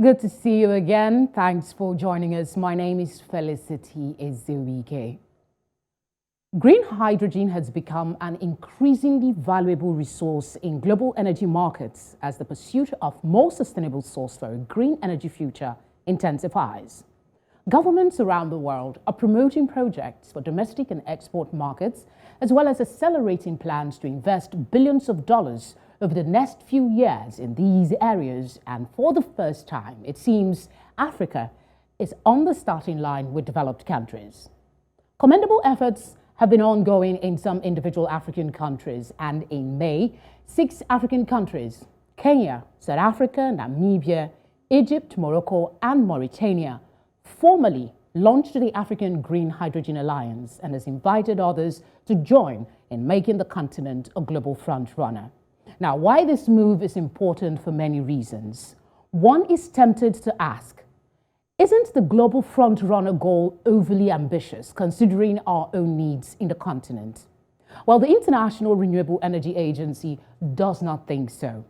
Good to see you again. Thanks for joining us. My name is Felicity Ezewuike. Green hydrogen has become an increasingly valuable resource in global energy markets as the pursuit of more sustainable source for a green energy future intensifies. Governments around the world are promoting projects for domestic and export markets, as well as accelerating plans to invest billions of dollars over the next few years in these areas. And for the first time, it seems Africa is on the starting line with developed countries. Commendable efforts have been ongoing in some individual African countries, and in May, 6 African countries, Kenya, South Africa, Namibia, Egypt, Morocco, and Mauritania, formally launched the African Green Hydrogen Alliance and has invited others to join in making the continent a global frontrunner. Now, why this move is important for many reasons. One is tempted to ask, isn't the global frontrunner goal overly ambitious considering our own needs in the continent? Well, the International Renewable Energy Agency does not think so.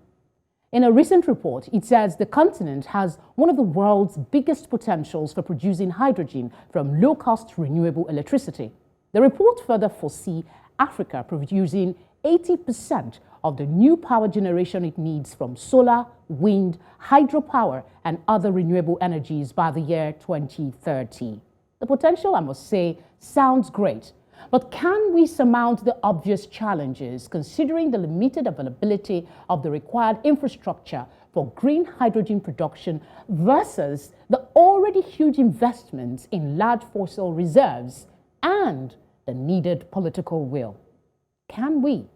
In a recent report, it says the continent has one of the world's biggest potentials for producing hydrogen from low-cost renewable electricity. The report further foresees Africa producing 80% of the new power generation it needs from solar, wind, hydropower, and other renewable energies by the year 2030. The potential, I must say, sounds great. But can we surmount the obvious challenges considering the limited availability of the required infrastructure for green hydrogen production versus the already huge investments in large fossil reserves and the needed political will? Can we?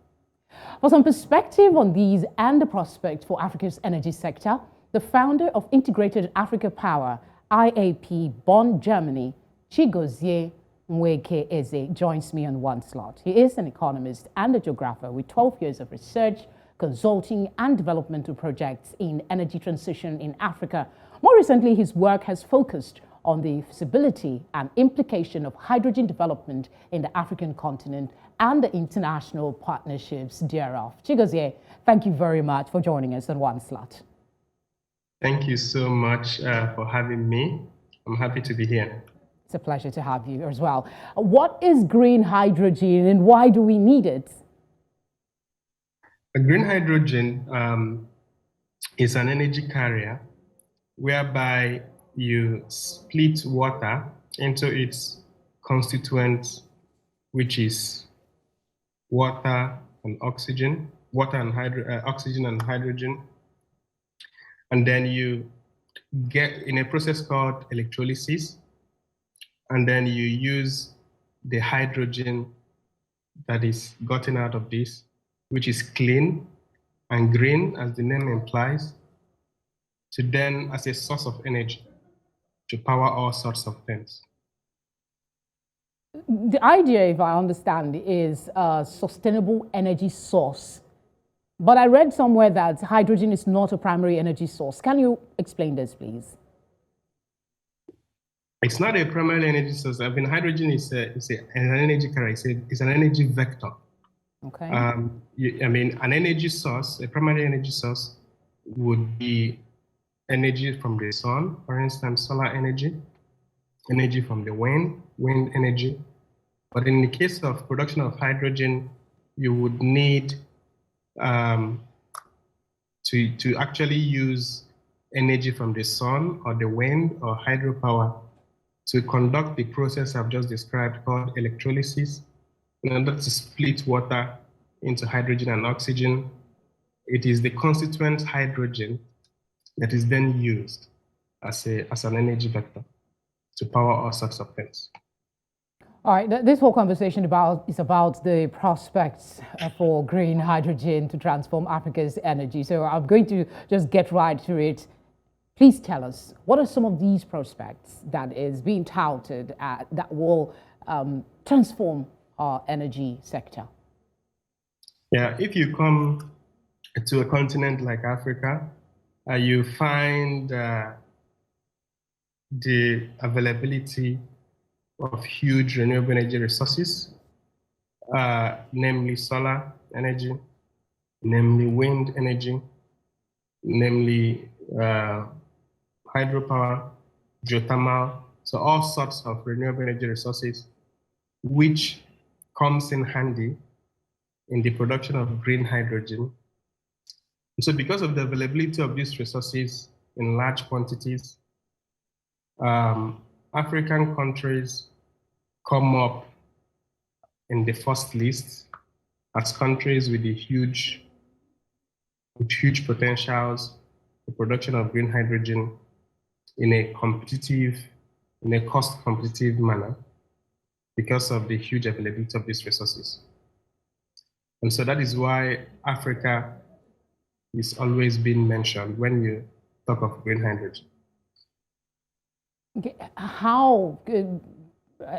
For some perspective on these and the prospect for Africa's energy sector, the founder of Integrated Africa Power, IAP, Bonn, Germany, Chigozie Nweke-Eze, joins me on one slot. He is an economist and a geographer with 12 years of research, consulting, and developmental projects in energy transition in Africa. More recently, his work has focused on the feasibility and implication of hydrogen development in the African continent and the international partnerships thereof. Chigozie, thank you very much for joining us on one slot. Thank you so much for having me. I'm happy to be here. It's a pleasure to have you as well. What is green hydrogen and why do we need it? Green hydrogen is an energy carrier whereby you split water into its constituents, which is water and oxygen, oxygen and hydrogen. And then you get in a process called electrolysis, and then you use the hydrogen that is gotten out of this, which is clean and green, as the name implies, to then as a source of energy to power all sorts of things. The idea, if I understand, is a sustainable energy source. But I read somewhere that hydrogen is not a primary energy source. Can you explain this, please? It's not a primary energy source. I mean, hydrogen is an energy carrier. It's an energy vector. Okay. I mean, an energy source, a primary energy source, would be energy from the sun, for instance, solar energy, energy from the wind energy. But in the case of production of hydrogen, you would need to actually use energy from the sun or the wind or hydropower to conduct the process I've just described called electrolysis in order to split water into hydrogen and oxygen. It is the constituent hydrogen that is then used as an energy vector to power all sorts of things. All right, this whole conversation is about the prospects for green hydrogen to transform Africa's energy. So I'm going to just get right to it. Please tell us, what are some of these prospects that is being touted that will transform our energy sector? Yeah, if you come to a continent like Africa, you find the availability of huge renewable energy resources, namely solar energy, namely wind energy, namely hydropower, geothermal, so all sorts of renewable energy resources, which comes in handy in the production of green hydrogen. And so because of the availability of these resources in large quantities, African countries come up in the first list as countries with huge potentials for production of green hydrogen in a cost competitive manner because of the huge availability of these resources. And so that is why Africa is always being mentioned when you talk of green hydrogen. Okay. How,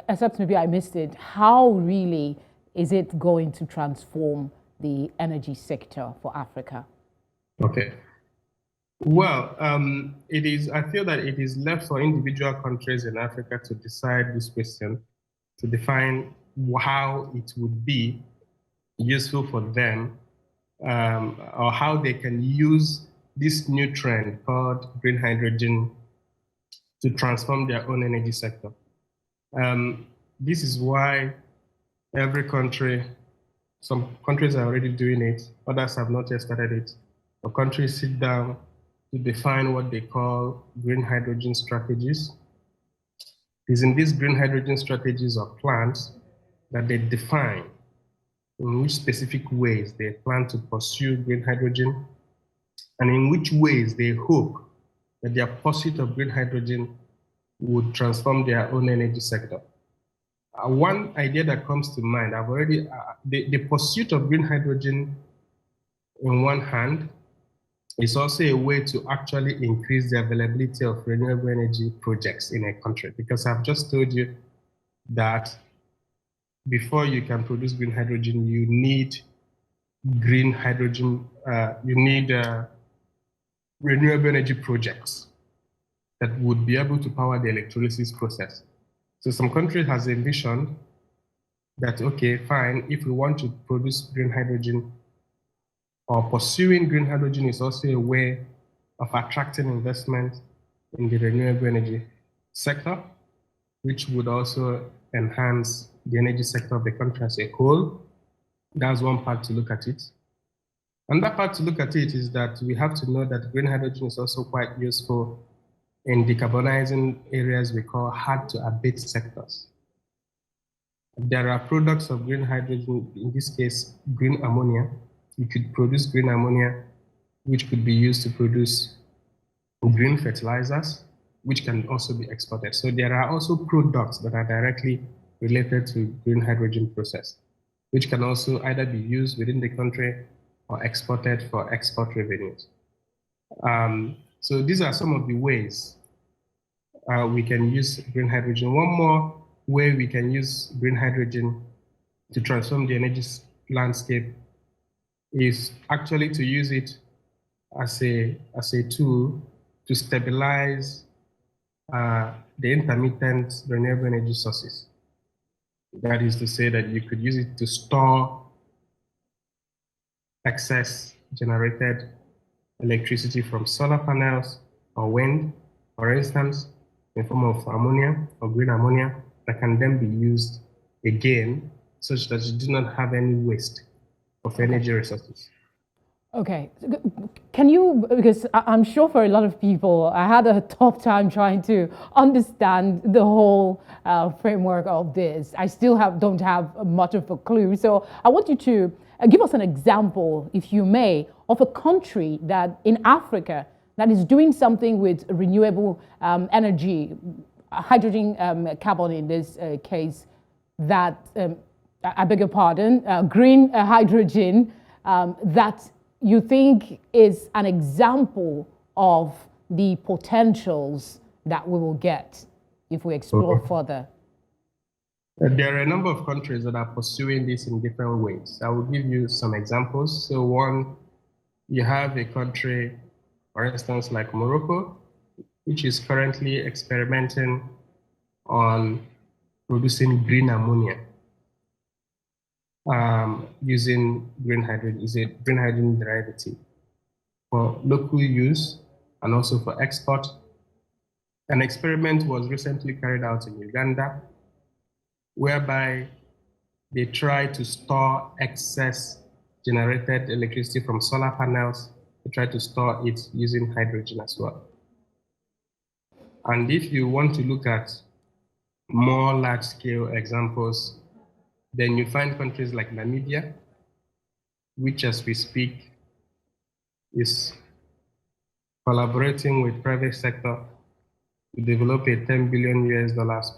except maybe I missed it, how really is it going to transform the energy sector for Africa? Okay. Well, I feel that it is left for individual countries in Africa to decide this question, to define how it would be useful for them, or how they can use this new trend called green hydrogen to transform their own energy sector. This is why every country, some countries are already doing it, others have not yet started it. The countries sit down to define what they call green hydrogen strategies. It is in these green hydrogen strategies or plans that they define in which specific ways they plan to pursue green hydrogen and in which ways they hope that their pursuit of green hydrogen would transform their own energy sector. One idea that comes to mind, the pursuit of green hydrogen in one hand is also a way to actually increase the availability of renewable energy projects in a country, because I've just told you that before you can produce green hydrogen, you need green hydrogen, you need renewable energy projects that would be able to power the electrolysis process. So some countries has envisioned that, okay, fine, if we want to produce green hydrogen, or pursuing green hydrogen is also a way of attracting investment in the renewable energy sector, which would also enhance the energy sector of the country as a whole. That's one part to look at it. Another part to look at it is that we have to know that green hydrogen is also quite useful in decarbonizing areas we call hard to abate sectors. There are products of green hydrogen, in this case, green ammonia. You could produce green ammonia, which could be used to produce green fertilizers, which can also be exported. So there are also products that are directly related to green hydrogen process, which can also either be used within the country or exported for export revenues. So these are some of the ways we can use green hydrogen. One more way we can use green hydrogen to transform the energy landscape is actually to use it as a tool to stabilize the intermittent renewable energy sources. That is to say that you could use it to store excess generated electricity from solar panels or wind, for instance, in form of ammonia or green ammonia that can then be used again such that you do not have any waste of energy resources. Okay, can you, because I'm sure for a lot of people, I had a tough time trying to understand the whole framework of this. I still don't have much of a clue. So I want you to give us an example, if you may, of a country that in Africa that is doing something with renewable energy, hydrogen carbon in this case, that, I beg your pardon, green hydrogen, that you think is an example of the potentials that we will get if we explore further? There are a number of countries that are pursuing this in different ways. I will give you some examples. So one, you have a country, for instance, like Morocco, which is currently experimenting on producing green ammonia. Using green hydrogen, is a green hydrogen derivative for local use and also for export An experiment was recently carried out in Uganda, whereby they tried to store excess generated electricity from solar panels. They tried to store it using hydrogen as well. And if you want to look at more large-scale examples, then you find countries like Namibia, which as we speak is collaborating with private sector to develop a $10 billion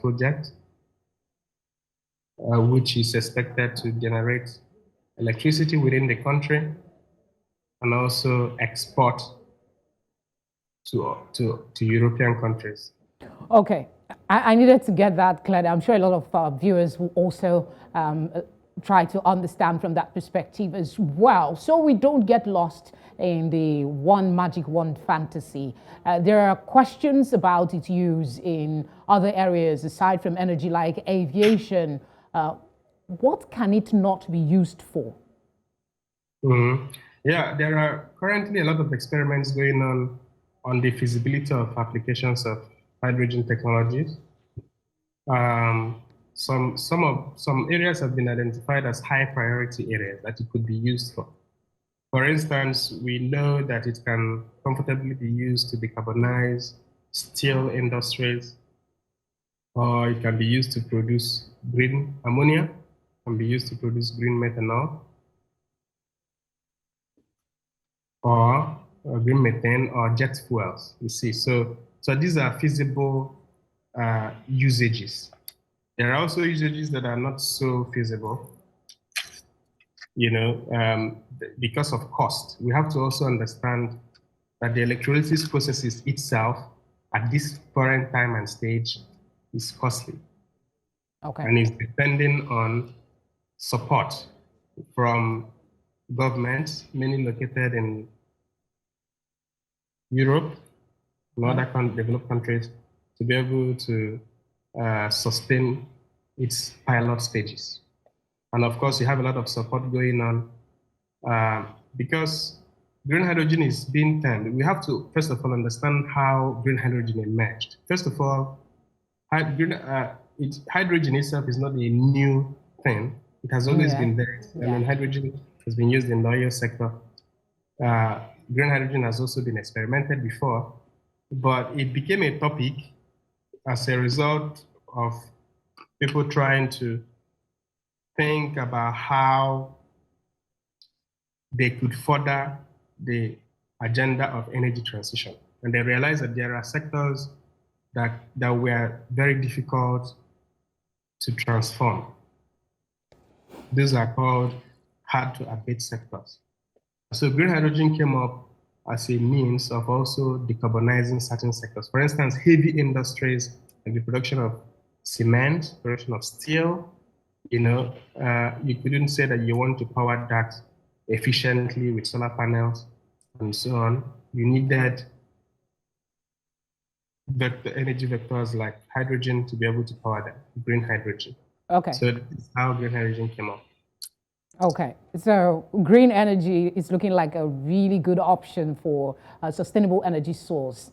project, which is expected to generate electricity within the country and also export to European countries. Okay, I needed to get that clear. I'm sure a lot of viewers will also try to understand from that perspective as well, so we don't get lost in the one magic wand fantasy. There are questions about its use in other areas aside from energy, like aviation. What can it not be used for? Yeah, there are currently a lot of experiments going on the feasibility of applications of hydrogen technologies. Some areas have been identified as high priority areas that it could be used for. For instance, we know that it can comfortably be used to decarbonize steel industries, or it can be used to produce green ammonia, can be used to produce green methanol, or green methane, or jet fuels, you see. So these are feasible usages. There are also usages that are not so feasible, because of cost. We have to also understand that the electrolysis processes itself at this current time and stage is costly. Okay. And it's depending on support from governments, many located in Europe and other developed countries, to be able to sustain its pilot stages. And of course, you have a lot of support going on because green hydrogen is being termed. We have to, first of all, understand how green hydrogen emerged. First of all, hydrogen itself is not a new thing. It has always been there. I mean, hydrogen has been used in the oil sector. Green hydrogen has also been experimented before, but it became a topic as a result of people trying to think about how they could further the agenda of energy transition. And they realized that there are sectors that were very difficult to transform. These are called hard to abate sectors. So green hydrogen came up as a means of also decarbonizing certain sectors. For instance, heavy industries and the production of cement, production of steel. You couldn't say that you want to power that efficiently with solar panels and so on. You needed energy vectors like hydrogen to be able to power that, green hydrogen. Okay. So this is how green hydrogen came up. Okay, so green energy is looking like a really good option for a sustainable energy source.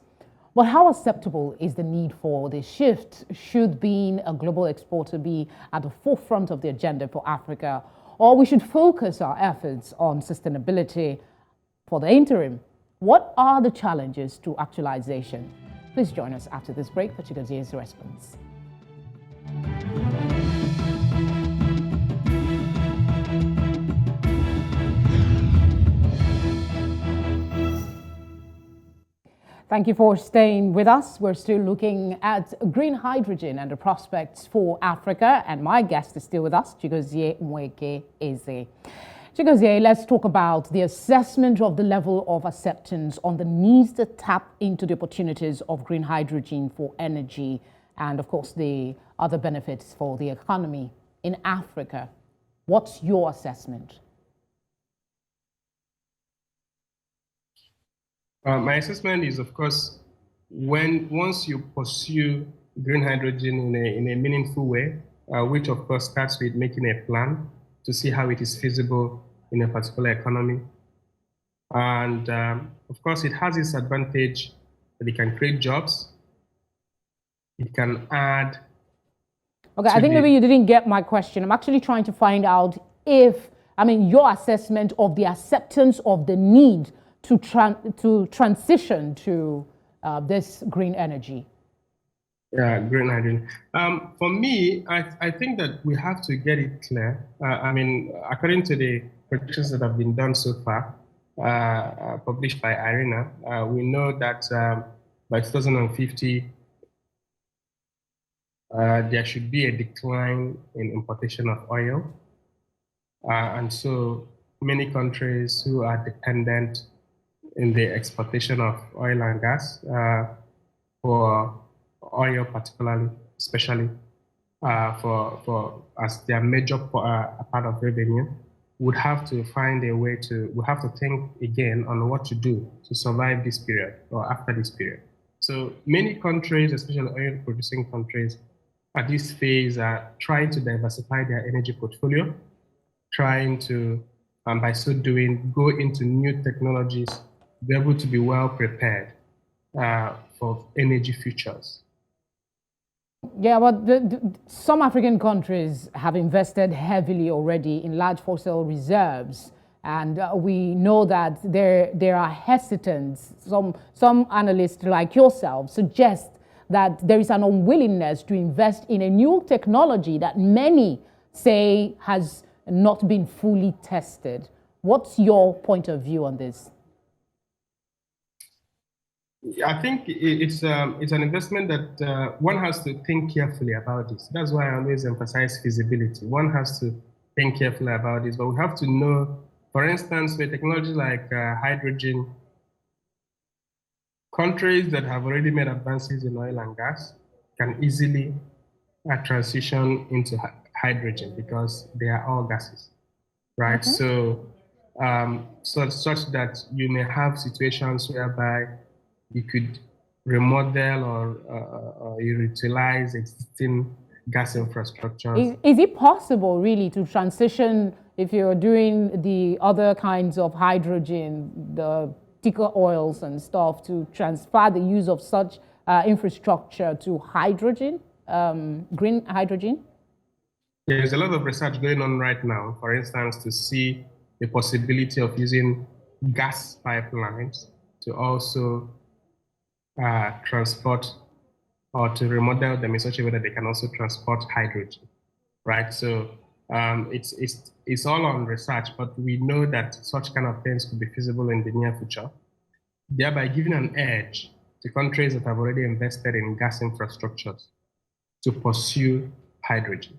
But how acceptable is the need for the shift? Should being a global exporter be at the forefront of the agenda for Africa, or we should focus our efforts on sustainability for the interim? What are the challenges to actualization? Please join us after this break for Chigozie's response. Thank you for staying with us. We're still looking at green hydrogen and the prospects for Africa. And my guest is still with us, Chigozie Nweke-Eze. Chigozie, let's talk about the assessment of the level of acceptance on the needs to tap into the opportunities of green hydrogen for energy and, of course, the other benefits for the economy in Africa. What's your assessment? My assessment is, of course, once you pursue green hydrogen in a meaningful way, which of course starts with making a plan to see how it is feasible in a particular economy. And of course, it has its advantage that it can create jobs. it can add. Okay, I think maybe you didn't get my question. I'm actually trying to find out if, your assessment of the acceptance of the need to transition to this green energy. Yeah, green hydrogen. For me, I think that we have to get it clear. According to the predictions that have been done so far, published by IRENA, we know that by 2050, there should be a decline in importation of oil. And so many countries who are dependent in the exportation of oil and gas for oil particularly, especially for as their major part of revenue, would have to find a way to, we have to think again on what to do to survive this period or after this period. So many countries, especially oil producing countries, at this phase are trying to diversify their energy portfolio, trying to, by so doing, go into new technologies, be able to be well prepared for energy futures. Yeah, but some African countries have invested heavily already in large fossil reserves. And we know that there are hesitants. Some analysts like yourself suggest that there is an unwillingness to invest in a new technology that many say has not been fully tested. What's your point of view on this? I think it's an investment that one has to think carefully about this. That's why I always emphasize feasibility. One has to think carefully about this, but we have to know, for instance, with technologies like hydrogen, countries that have already made advances in oil and gas can easily transition into hydrogen because they are all gases, right? Mm-hmm. So such that you may have situations whereby you could remodel or utilize existing gas infrastructures. Is it possible really to transition if you're doing the other kinds of hydrogen, the thicker oils and stuff, to transfer the use of such infrastructure to hydrogen, green hydrogen? There's a lot of research going on right now, for instance, to see the possibility of using gas pipelines to also transport or to remodel them in such a way that they can also transport hydrogen, right? So it's all on research, but we know that such kind of things could be feasible in the near future, thereby giving an edge to countries that have already invested in gas infrastructures to pursue hydrogen.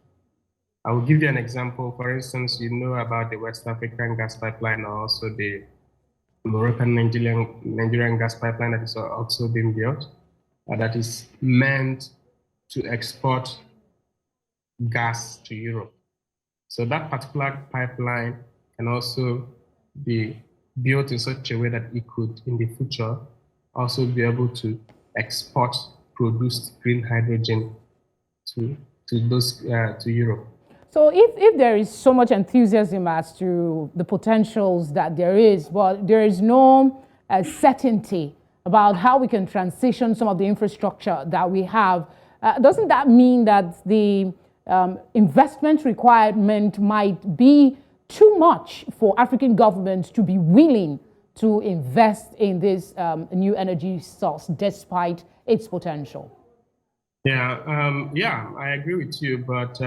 I will give you an example. For instance, you know about the West African gas pipeline, or also the Moroccan Nigerian gas pipeline that is also being built, that is meant to export gas to Europe. So that particular pipeline can also be built in such a way that it could, in the future, also be able to export produced green hydrogen to Europe. So if there is so much enthusiasm as to the potentials that there is, but there is no certainty about how we can transition some of the infrastructure that we have, doesn't that mean that the investment requirement might be too much for African governments to be willing to invest in this new energy source despite its potential? Yeah, I agree with you, but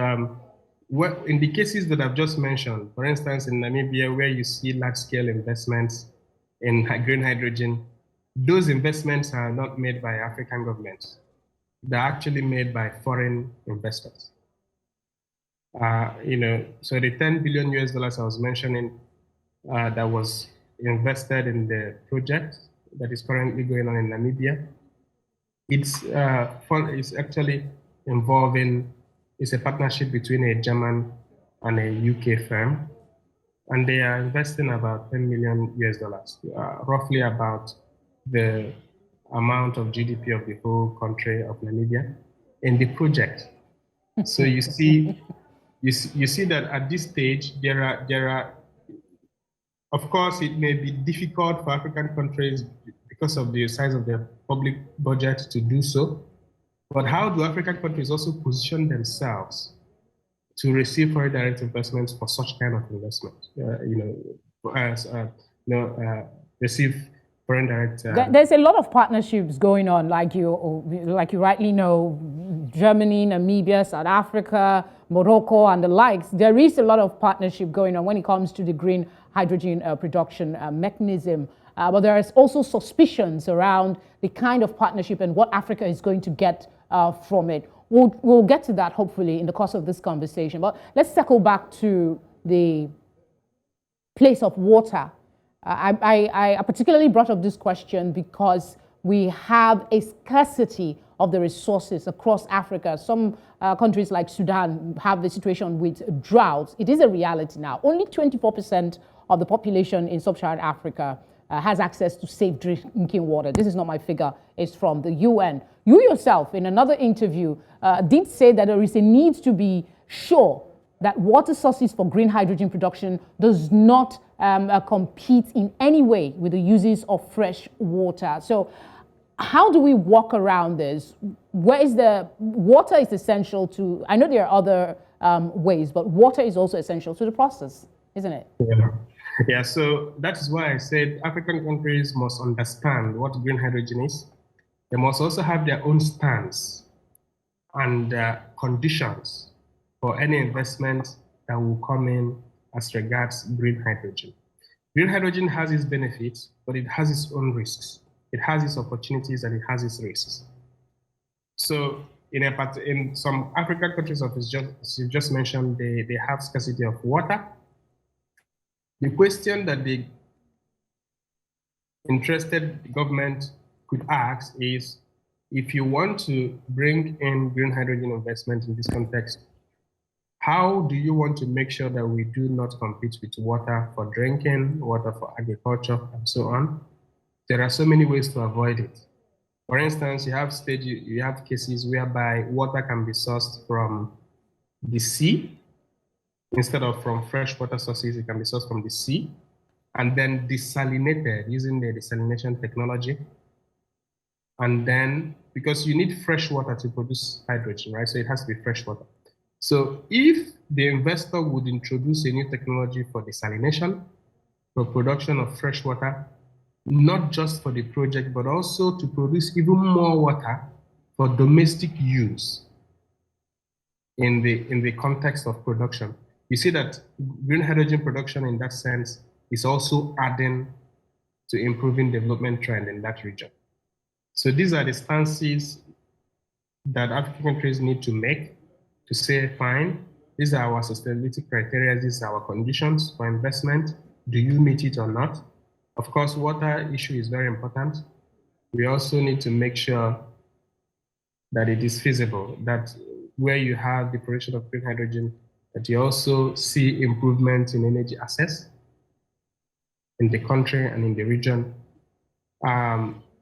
in the cases that I've just mentioned, for instance, in Namibia, where you see large-scale investments in green hydrogen, those investments are not made by African governments. They're actually made by foreign investors. So the $10 billion US I was mentioning that was invested in the project that is currently going on in Namibia, it's actually involving, it's a partnership between a German and a UK firm, and they are investing about $10 million US, roughly about the amount of GDP of the whole country of Namibia in the project. So you see that at this stage there are, of course, it may be difficult for African countries because of the size of their public budget to do so, But how do African countries also position themselves to receive foreign direct investments for such kind of investment? Receive foreign direct. There's a lot of partnerships going on, like you rightly know, Germany, Namibia, South Africa, Morocco, and the likes. There is a lot of partnership going on when it comes to the green hydrogen production mechanism. But there is also suspicions around the kind of partnership and what Africa is going to get from it. We'll get to that hopefully in the course of this conversation. But let's circle back to the place of water. I particularly brought up this question because we have a scarcity of the resources across Africa. Some countries like Sudan have the situation with droughts. It is a reality now. Only 24% of the population in sub-Saharan Africa has access to safe drinking water. This is not my figure, it's from the UN. You yourself, in another interview, did say that there is a need to be sure that water sources for green hydrogen production does not compete in any way with the uses of fresh water. So how do we walk around this? Where is the water is essential to, I know there are other ways, but water is also essential to the process, isn't it? Yeah, so that is why I said African countries must understand what green hydrogen is. They must also have their own stance and conditions for any investment that will come in as regards green hydrogen. Green hydrogen has its benefits, but it has its own risks. It has its opportunities and it has its risks. So in some African countries, as you just mentioned, they have scarcity of water. The question that the interested government could ask is, if you want to bring in green hydrogen investment in this context, how do you want to make sure that we do not compete with water for drinking, water for agriculture, and so on? There are so many ways to avoid it. For instance, you have cases whereby water can be sourced from the sea. Instead of from freshwater sources, it can be sourced from the sea and then desalinated using the desalination technology. And then, because you need fresh water to produce hydrogen, right? So it has to be fresh water. So if the investor would introduce a new technology for desalination, for production of fresh water, not just for the project, but also to produce even more water for domestic use in the context of production, you see that green hydrogen production in that sense is also adding to improving development trend in that region. So these are the stances that African countries need to make to say, fine, these are our sustainability criteria, these are our conditions for investment. Do you meet it or not? Of course, water issue is very important. We also need to make sure that it is feasible, that where you have the production of green hydrogen, that you also see improvement in energy access in the country and in the region.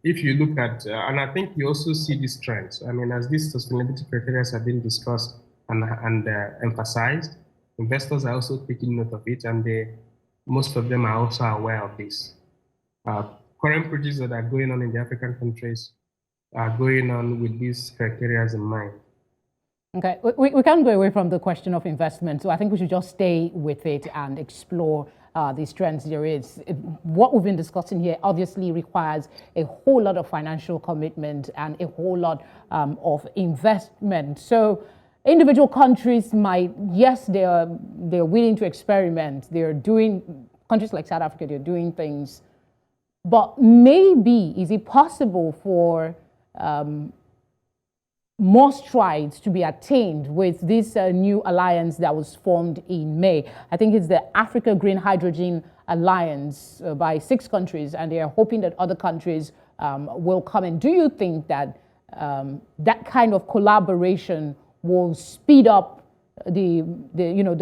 If you look at, and I think you also see these trends. I mean, as these sustainability criteria have been discussed and emphasized, investors are also taking note of it, and most of them are also aware of this. Current projects that are going on in the African countries are going on with these criteria in mind. Okay, we can't go away from the question of investment, so I think we should just stay with it and explore these trends there is. What we've been discussing here obviously requires a whole lot of financial commitment and a whole lot of investment. So individual countries might, yes, they're willing to experiment. They're doing, countries like South Africa, they're doing things. But maybe, is it possible for more strides to be attained with this new alliance that was formed in May? I think it's the Africa Green Hydrogen Alliance by 6 countries, and they are hoping that other countries will come in. Do you think that that kind of collaboration will speed up the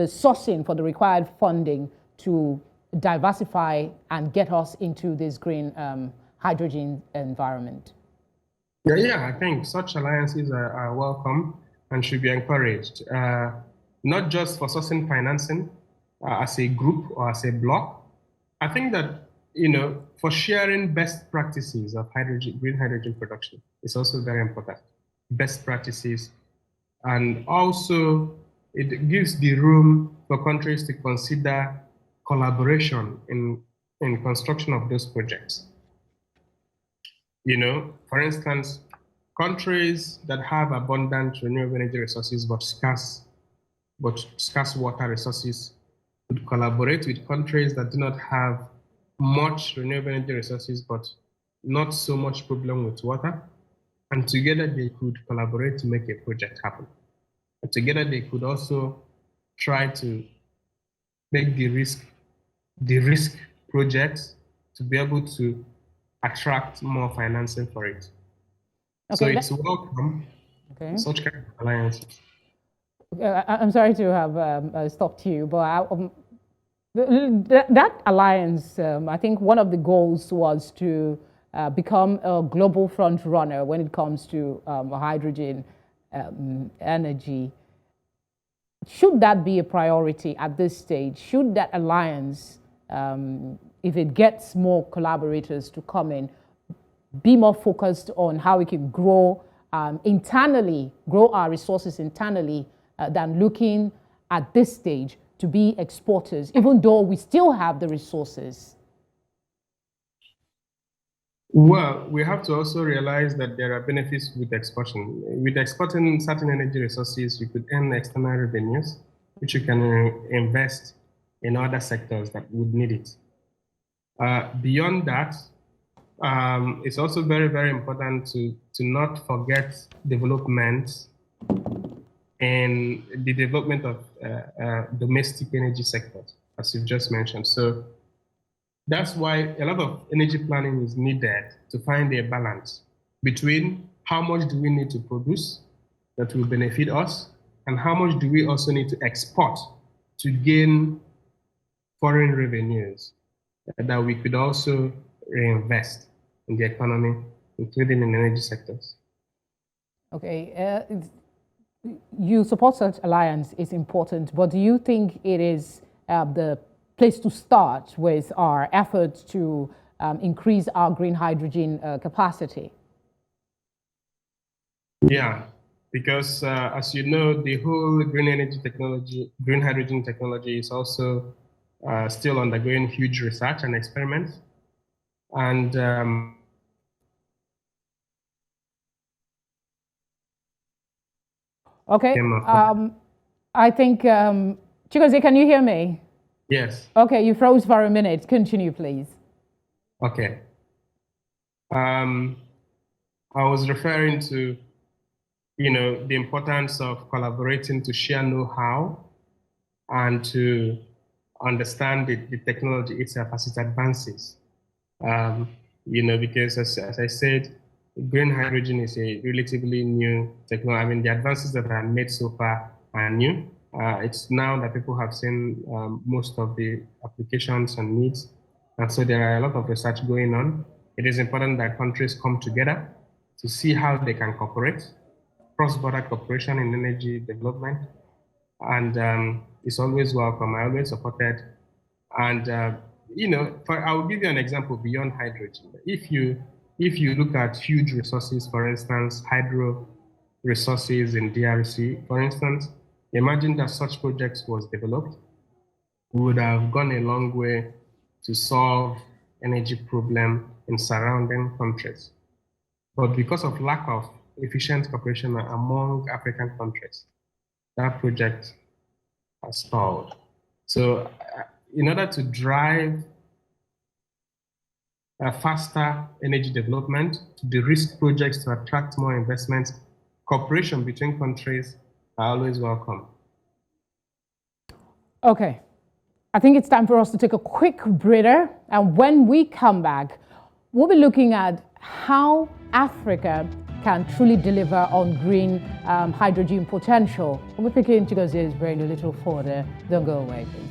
sourcing for the required funding to diversify and get us into this green hydrogen environment? Yeah, I think such alliances are welcome and should be encouraged, not just for sourcing financing as a group or as a block. I think that, for sharing best practices of green hydrogen production is also very important. best practices, and also it gives the room for countries to consider collaboration in construction of those projects. You know, for instance, countries that have abundant renewable energy resources but scarce water resources would collaborate with countries that do not have much renewable energy resources but not so much problem with water. And together they could collaborate to make a project happen. And together they could also try to make the risk projects to be able to attract more financing for it. Okay, so it's welcome, such kind of alliances. I'm sorry to have stopped you, but that alliance, I think one of the goals was to become a global front runner when it comes to hydrogen energy. Should that be a priority at this stage? Should that alliance, if it gets more collaborators to come in, be more focused on how we can grow internally, grow our resources internally, than looking at this stage to be exporters, even though we still have the resources? Well, we have to also realize that there are benefits with exporting. With exporting certain energy resources, you could earn external revenues, which you can invest in other sectors that would need it. Beyond that, it's also very, very important to not forget development and the development of domestic energy sectors, as you've just mentioned. So that's why a lot of energy planning is needed to find a balance between how much do we need to produce that will benefit us and how much do we also need to export to gain foreign revenues that we could also reinvest in the economy, including in energy sectors. Okay. You support such alliance is important, but do you think it is the place to start with our efforts to increase our green hydrogen capacity? Yeah, because as you know, the whole green energy technology, green hydrogen technology is also still undergoing huge research and experiments. And okay, I think, Chigozie, can you hear me? Yes. Okay, you froze for a minute. Continue, please. Okay. I was referring to, you know, the importance of collaborating to share know-how and to understand the technology itself as it advances. You know, because as I said, green hydrogen is a relatively new technology. I mean, the advances that are made so far are new. It's now that people have seen most of the applications and needs. And so there are a lot of research going on. It is important that countries come together to see how they can cooperate, cross-border cooperation in energy development. And it's always welcome. I always support it. And you know, I will give you an example beyond hydrogen. If you look at huge resources, for instance, hydro resources in DRC, for instance, imagine that such projects was developed, we would have gone a long way to solve energy problem in surrounding countries. But because of lack of efficient cooperation among African countries, that project has stalled. So in order to drive faster energy development, to de-risk projects to attract more investments, cooperation between countries are always welcome. Okay. I think it's time for us to take a quick breather. And when we come back, we'll be looking at how Africa can truly deliver on green hydrogen potential. We'll be picking Chigozie's brain a little further. Don't go away, please.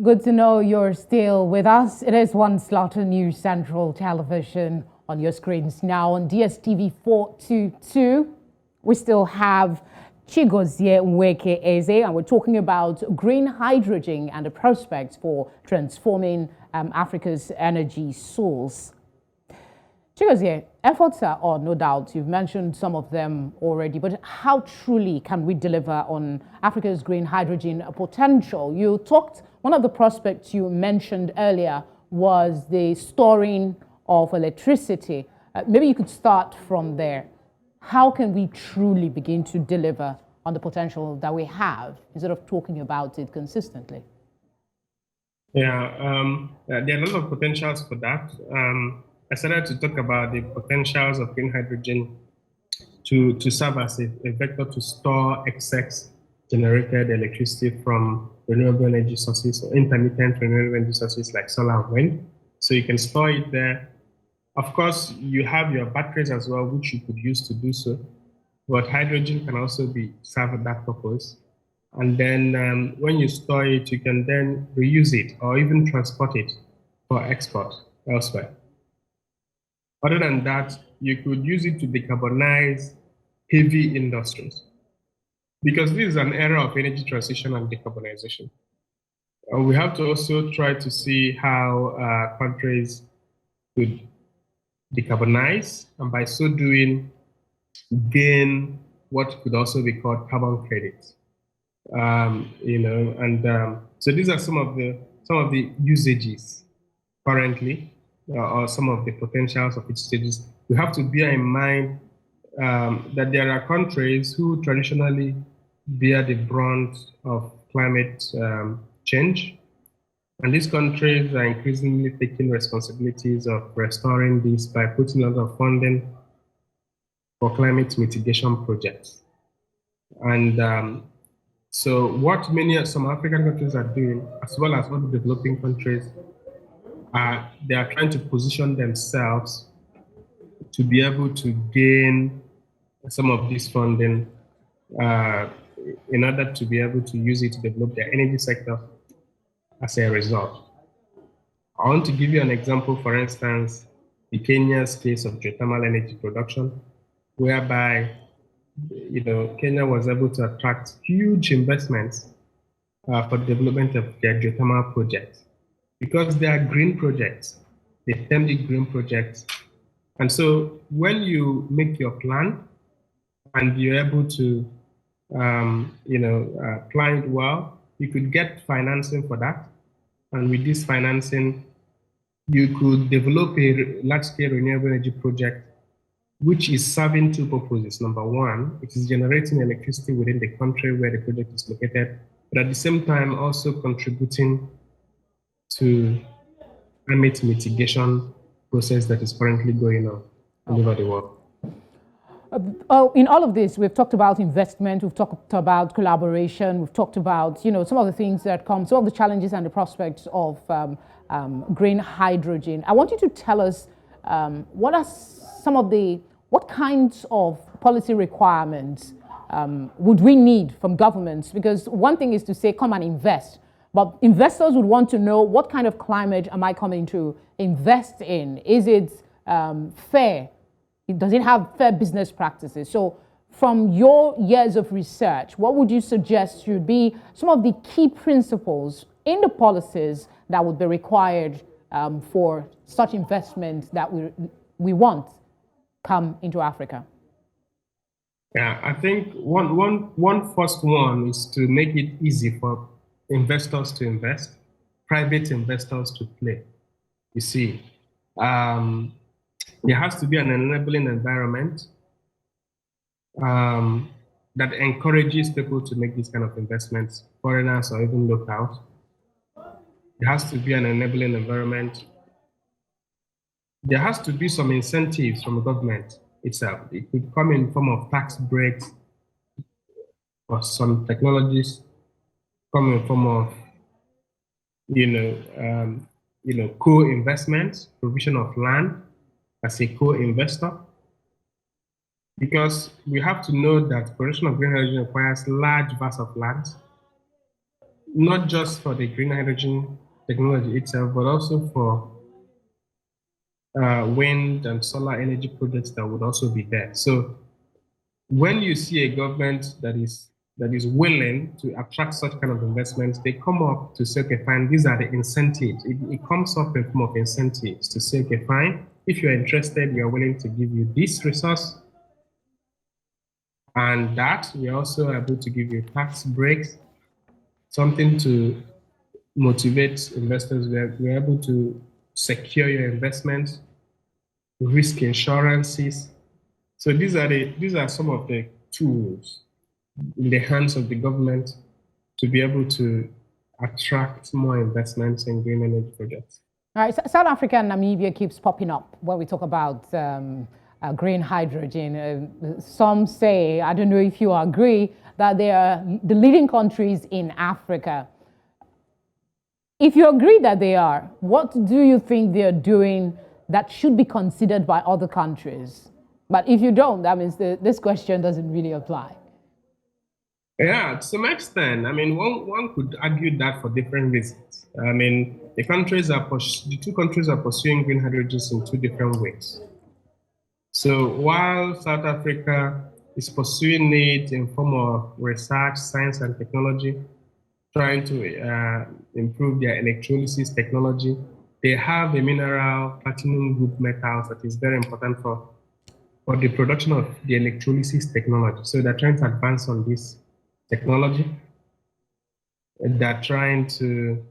Good to know you're still with us. It is One Slaughter News Central Television on your screens now on DSTV 422. We still have Chigozie Nweke-Eze, and we're talking about green hydrogen and the prospects for transforming Africa's energy source. Chigozie, efforts are on, no doubt. You've mentioned some of them already, but how truly can we deliver on Africa's green hydrogen potential? One of the prospects you mentioned earlier was the storing of electricity. Maybe you could start from there. How can we truly begin to deliver on the potential that we have instead of talking about it consistently? Yeah, there are a lot of potentials for that. I started to talk about the potentials of green hydrogen to serve as a vector to store excess generated electricity from renewable energy sources or intermittent renewable energy sources like solar and wind. So you can store it there. Of course, you have your batteries as well, which you could use to do so. But hydrogen can also serve that purpose. And then when you store it, you can then reuse it or even transport it for export elsewhere. Other than that, you could use it to decarbonize heavy industries. Because this is an era of energy transition and decarbonization. We have to also try to see how countries could decarbonize, and by so doing, gain what could also be called carbon credits. So these are some of the usages currently, or some of the potentials of its stages. We have to bear in mind that there are countries who traditionally bear the brunt of climate change. And these countries are increasingly taking responsibilities of restoring this by putting a lot of funding for climate mitigation projects. And so what some African countries are doing, as well as other developing countries, they are trying to position themselves to be able to gain some of this funding in order to be able to use it to develop their energy sector as a result. I want to give you an example, for instance, the Kenya's case of geothermal energy production, whereby Kenya was able to attract huge investments for the development of their geothermal projects because they are green projects. They term it green projects. And so when you make your plan and you're able to plan it well, you could get financing for that. And with this financing, you could develop a large-scale renewable energy project which is serving two purposes. Number one, it is generating electricity within the country where the project is located, but at the same time also contributing to climate mitigation process that is currently going on all over the world. In all of this, we've talked about investment, we've talked about collaboration, we've talked about, some of the things that come, some of the challenges and the prospects of green hydrogen. I want you to tell us what kinds of policy requirements would we need from governments? Because one thing is to say, come and invest, but investors would want to know what kind of climate am I coming to invest in? Is it fair? Does it have fair business practices? So from your years of research, what would you suggest should be some of the key principles in the policies that would be required for such investment that we want come into Africa? Yeah, I think one first one is to make it easy for investors to invest, private investors to play. You see, there has to be an enabling environment that encourages people to make these kind of investments, foreigners or even locals. There has to be an enabling environment. There has to be some incentives from the government itself. It could come in form of tax breaks for some technologies, come in form of co-investments, provision of land as a co-investor, because we have to know that production of green hydrogen requires large vast of land, not just for the green hydrogen technology itself, but also for wind and solar energy projects that would also be there. So when you see a government that is willing to attract such kind of investments, they come up to say, okay, fine, these are the incentives. It comes up in form of incentives to say, okay, fine, if you're interested, we are willing to give you this resource. And that we are also able to give you tax breaks, something to motivate investors. We're able to secure your investments, risk insurances. So these are some of the tools in the hands of the government to be able to attract more investments in green energy projects. All right, South Africa and Namibia keeps popping up when we talk about green hydrogen. Some say, I don't know if you agree, that they are the leading countries in Africa. If you agree that they are, what do you think they're doing that should be considered by other countries? But if you don't, that means this question doesn't really apply. Yeah, to some extent. I mean, one could argue that for different reasons. I mean, the two countries are pursuing green hydrogens in two different ways. So while South Africa is pursuing it in form of research, science, and technology, trying to improve their electrolysis technology, they have a mineral, platinum group metals, that is very important for the production of the electrolysis technology. So they're trying to advance on this technology. They're trying to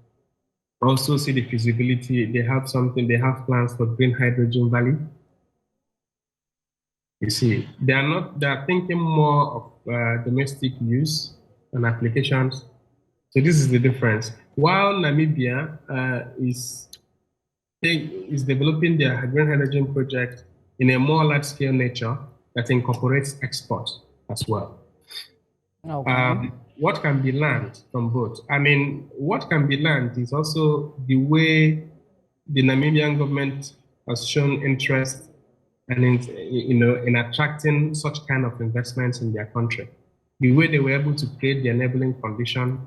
also see the feasibility. They have plans for Green Hydrogen Valley. You see, they're thinking more of domestic use and applications. So this is the difference. While Namibia is developing their green hydrogen project in a more large-scale nature that incorporates export as well. Okay. What can be learned from both? I mean, what can be learned is also the way the Namibian government has shown interest and in attracting such kind of investments in their country. The way they were able to create the enabling condition,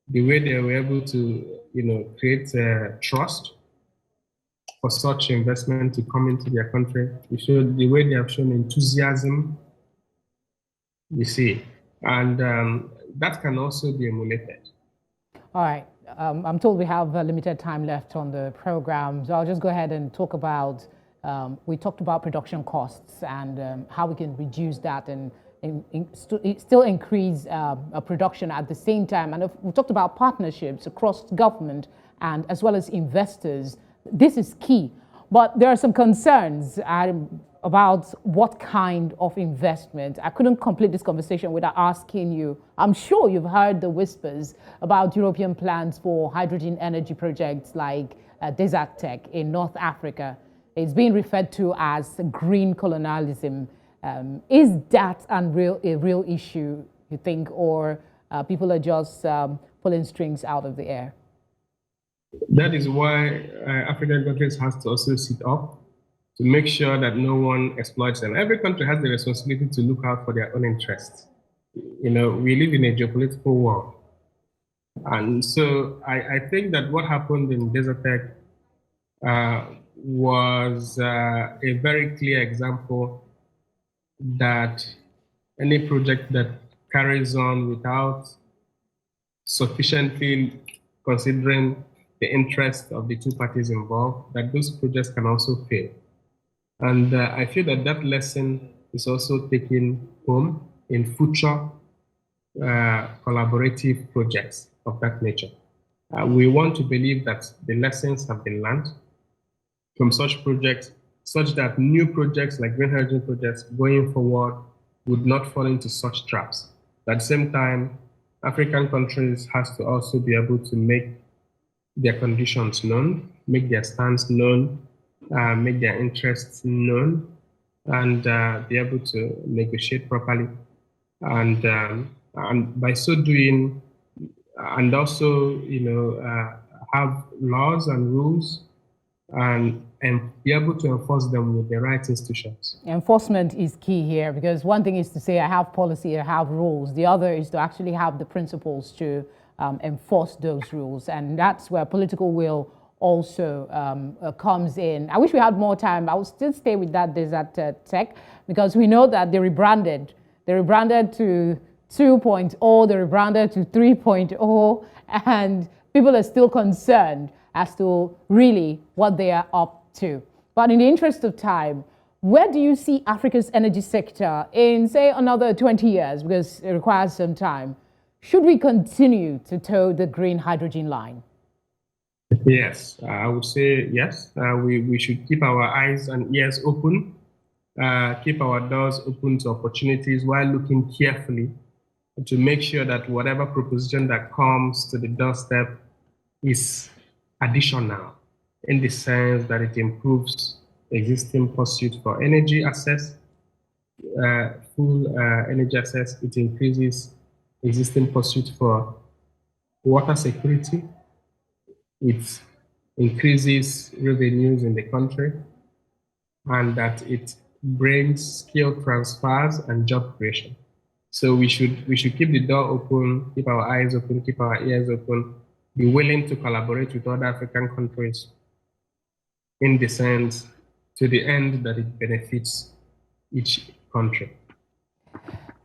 the way they were able to create trust for such investment to come into their country. The way they have shown enthusiasm, you see, and that can also be emulated. All right. I'm told we have limited time left on the program, so I'll just go ahead and talk about, we talked about production costs and how we can reduce that and still increase production at the same time. And we talked about partnerships across government and as well as investors. This is key. But there are some concerns about what kind of investment. I couldn't complete this conversation without asking you. I'm sure you've heard the whispers about European plans for hydrogen energy projects like Desert Tech in North Africa. It's being referred to as green colonialism. Is that a real issue, you think, or people are just pulling strings out of the air? That is why African countries have to also sit up to make sure that no one exploits them. Every country has the responsibility to look out for their own interests. We live in a geopolitical world. And so I think that what happened in Desert Tech was a very clear example that any project that carries on without sufficiently considering the interest of the two parties involved, that those projects can also fail. And I feel that lesson is also taken home in future collaborative projects of that nature. We want to believe that the lessons have been learned from such projects, such that new projects like green hydrogen projects going forward would not fall into such traps. At the same time, African countries has to also be able to make their conditions known, make their stance known, make their interests known, and be able to negotiate properly. And by so doing, and also, have laws and rules and be able to enforce them with the right institutions. Enforcement is key here, because one thing is to say I have policy, I have rules. The other is to actually have the principles to enforce those rules. And that's where political will also comes in. I wish we had more time. I will still stay with that desert tech, because we know that they rebranded. They rebranded to 2.0, they rebranded to 3.0, and people are still concerned as to really what they are up to. But in the interest of time, where do you see Africa's energy sector in, say, another 20 years? Because it requires some time. Should we continue to toe the green hydrogen line? Yes, I would say yes. We should keep our eyes and ears open, keep our doors open to opportunities while looking carefully to make sure that whatever proposition that comes to the doorstep is additional, in the sense that it improves existing pursuit for energy access, full energy access. It increases existing pursuit for water security. It increases revenues in the country, and that it brings skill transfers and job creation. So we should keep the door open, keep our eyes open, keep our ears open, be willing to collaborate with other African countries in the sense, to the end that it benefits each country.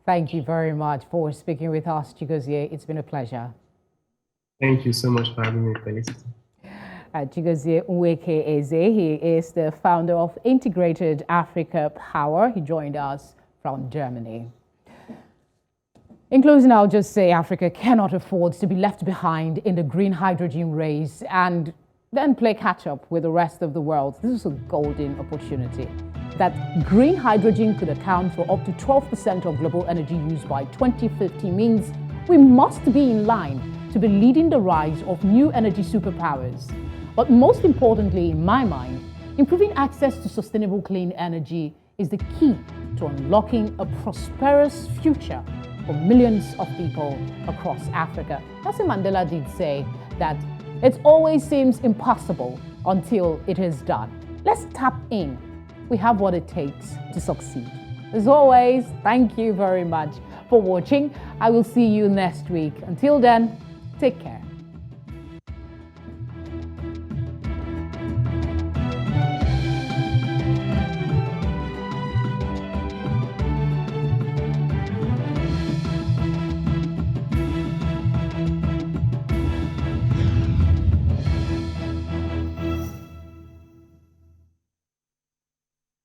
Thank you very much for speaking with us, Chigozie. It's been a pleasure. Thank you so much for having me, Felicity. Chigozie Nweke-Eze, he is the founder of Integrated Africa Power. He joined us from Germany. In closing, I'll just say Africa cannot afford to be left behind in the green hydrogen race and then play catch up with the rest of the world. This is a golden opportunity. That green hydrogen could account for up to 12% of global energy use by 2050 means we must be in line to be leading the rise of new energy superpowers. But most importantly, in my mind, improving access to sustainable clean energy is the key to unlocking a prosperous future for millions of people across Africa. Nelson Mandela did say that it always seems impossible until it is done. Let's tap in. We have what it takes to succeed. As always, thank you very much for watching. I will see you next week. Until then, take care.